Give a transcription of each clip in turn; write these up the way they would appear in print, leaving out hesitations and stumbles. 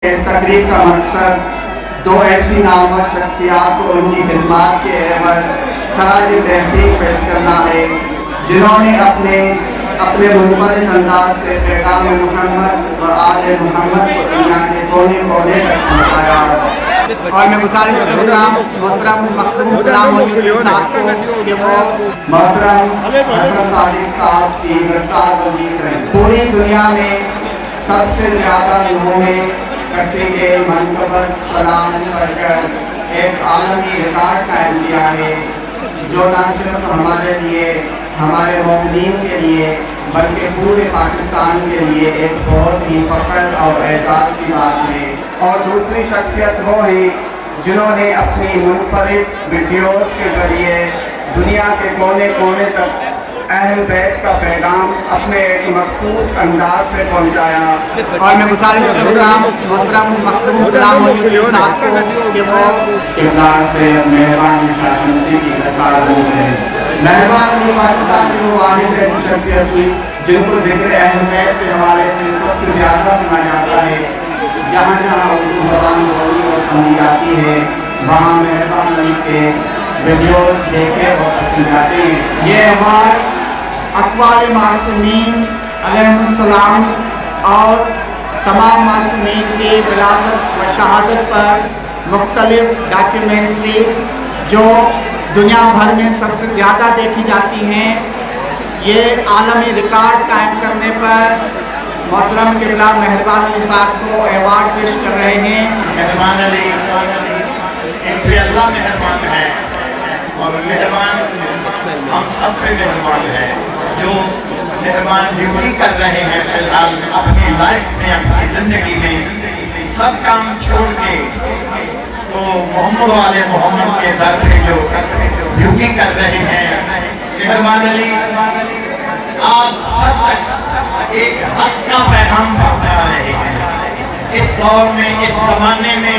اس تقریب کا مقصد دو ایسی نامور شخصیات کو ان کی خدمات کے عوض خراج تحسین پیش کرنا ہے جنہوں نے اپنے منفرد انداز سے پیغام محمد و آل محمد کو دنیا کے کونے کونے تک پہنچایا۔ اور میں گزارش کروں گا محترم مخدوم غلام محی الدین صاحب کو کہ وہ محترم حسن صادق صاحب کی دستار بندی کریں۔ پوری دنیا میں سب سے زیادہ لوگوں نے قصیدے منقبت سلام پڑھ کر ایک عالمی ریکارڈ قائم کیا ہے جو نہ صرف ہمارے لیے، ہمارے مومنین کے لیے بلکہ پورے پاکستان کے لیے ایک بہت ہی فخر اور اعزاز کی بات ہے۔ اور دوسری شخصیت وہ ہیں جنہوں نے اپنی منفرد ویڈیوز کے ذریعے دنیا کے کونے کونے تک اہل بیت کا پیغام اپنے ایک مخصوص انداز سے پہنچایا۔ اور میں گزارش کروں گا محترم مخدوم غلام محی الدین صاحب کو کہ وہ اقدار سے مہربان شاشنسی کی دستار بند ہے۔ مہربان علی پاکستان کی وہ واحد ایسی شخصیت تھی جن کو ذکر اہل بیت کے حوالے سے سب سے زیادہ سنا جاتا ہے۔ جہاں جہاں اردو زبان بولی اور سمجھی جاتی ہے وہاں مہربان علی کے ویڈیوز دیکھے اور پسند جاتے ہیں۔ یہ ایوارڈ اقوال معصومین علیہ السلام اور تمام معصومین کی ولادت و شہادت پر مختلف ڈاکیومنٹریز جو دنیا بھر میں سب سے زیادہ دیکھی جاتی ہیں، یہ عالمی ریکارڈ قائم کرنے پر محترم قبلہ مہربان علی صاحب کو ایوارڈ پیش کر رہے ہیں۔ مہربان علی ان پہ اللہ مہربان ہے اور مہربان ہم سب پہ مہربان ہے جو مہربان ڈیوٹی کر رہے ہیں فی الحال اپنی لائف میں، اپنی زندگی میں سب کام چھوڑ کے تو محمد والے محمد کے در پہ جو ڈیوٹی کر رہے ہیں۔ مہربان علی آپ سب تک ایک حق کا پیغام پہنچا رہے ہیں۔ اس دور میں، اس زمانے میں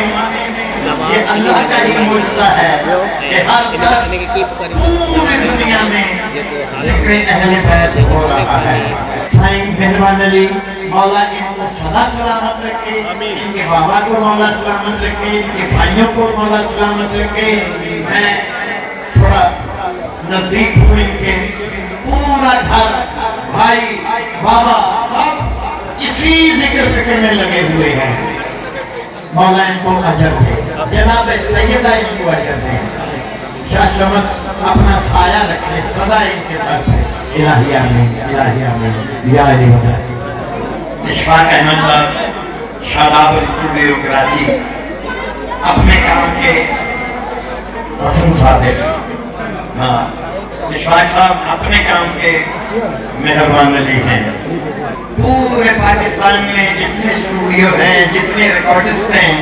یہ اللہ کا ہی معجزہ ہے کہ ہر طرف پوری دنیا میں ذکر اہل بیت ہو رہا ہے۔ سائیں مہربان علی مولا ان کو سدا سلامت رکھے، ان کے بابا کو مولا سلامت رکھے، ان کے بھائیوں کو مولا سلامت رکھے۔ میں تھوڑا نزدیک ہوں ان کے، پورا گھر بھائی بابا سب اسی ذکر فکر میں لگے ہوئے ہیں۔ مولا ان کو اجر دے، جناب سیدہ ان کو اجر دے، شاہ شمس اپنا سایہ رکھے سدا ان کے ساتھ ہے۔ الہی آمین، الہی آمین، یا علی مدد۔ اشفاق احمد صاحب شاداب اسٹوڈیو کراچی اپنے کام کے حسن صادق، اشفاق صاحب اپنے کام کے مہربان علی ہیں۔ پورے پاکستان میں جتنے اسٹوڈیو ہیں، جتنے ریکارڈسٹ ہیں،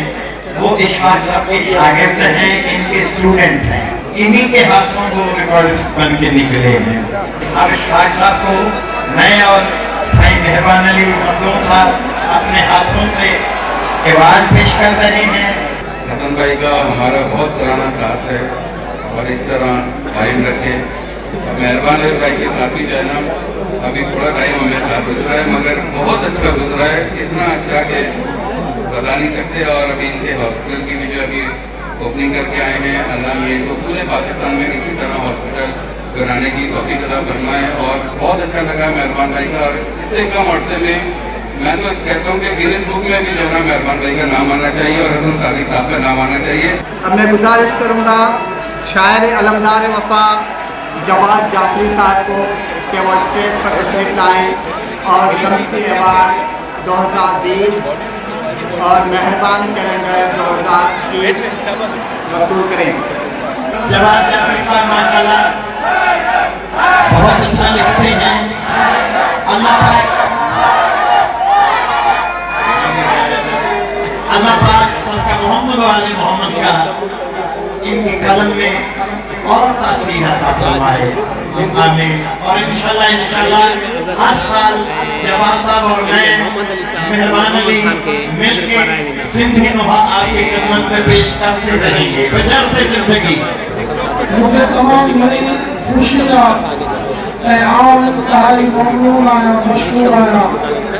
وہ اشفاق صاحب کے شاگرد ہیں، ان کے اسٹوڈنٹ ہیں، انہی کے ہاتھوں وہ ریکارڈسٹ بن کے نکلے ہیں۔ اب اشفاق صاحب کو میں اور سائیں مہربان علی مخدوم صاحب اپنے ہاتھوں سے ایوارڈ پیش کر رہے ہیں۔ حسن بھائی کا ہمارا بہت پرانا ساتھ ہے اور اس طرح قائم رکھے۔ مہربان علی بھائی کے ساتھ بھی جو ہے نا ابھی تھوڑا ٹائم ہمیں ساتھ گزرا ہے مگر بہت اچھا گزرا ہے، اتنا اچھا کہ بتا نہیں سکتے۔ اور ابھی ان کے ہاسپٹل کی بھی جو ابھی اوپننگ کر کے آئے ہیں، اللہ میاں کو پورے پاکستان میں اسی طرح ہاسپٹل بنانے کی توفیق عطا فرمائے۔ اور بہت اچھا لگا مہربان بھائی کا، اور اتنے کم عرصے میں میں تو کہتا ہوں کہ گینس بک میں بھی جو ہے نا مہربان بھائی کا نام آنا چاہیے اور حسن صادق صاحب کا نام آنا چاہیے۔ اب میں گزارش کروں گا شاعر علمدار وفا جواد جعفری صاحب کو کہ وہ اسٹیج پر تشریف لائیں اور شمسی ایوارڈ 2020 اور مہربان کیلنڈر 2021 وصول کریں۔ جواد جعفری صاحب ماشاءاللہ بہت اچھا لکھتے ہیں۔ اللہ پاک سب کا محمد والے محمد کا ان کی قلم میں اور تاثیر عطا فرمائے، آمین۔ اور انشاءاللہ ہر سال جواد صاحب اور میں مہربان علی مل کے سندھی نوحہ آپ کی خدمت میں پیش کرتے رہیں گے بجرتے زندگی۔ مجھے تمام بڑی خوشی کا اے آؤ انتہائی ممنون آیا، مشکور آیا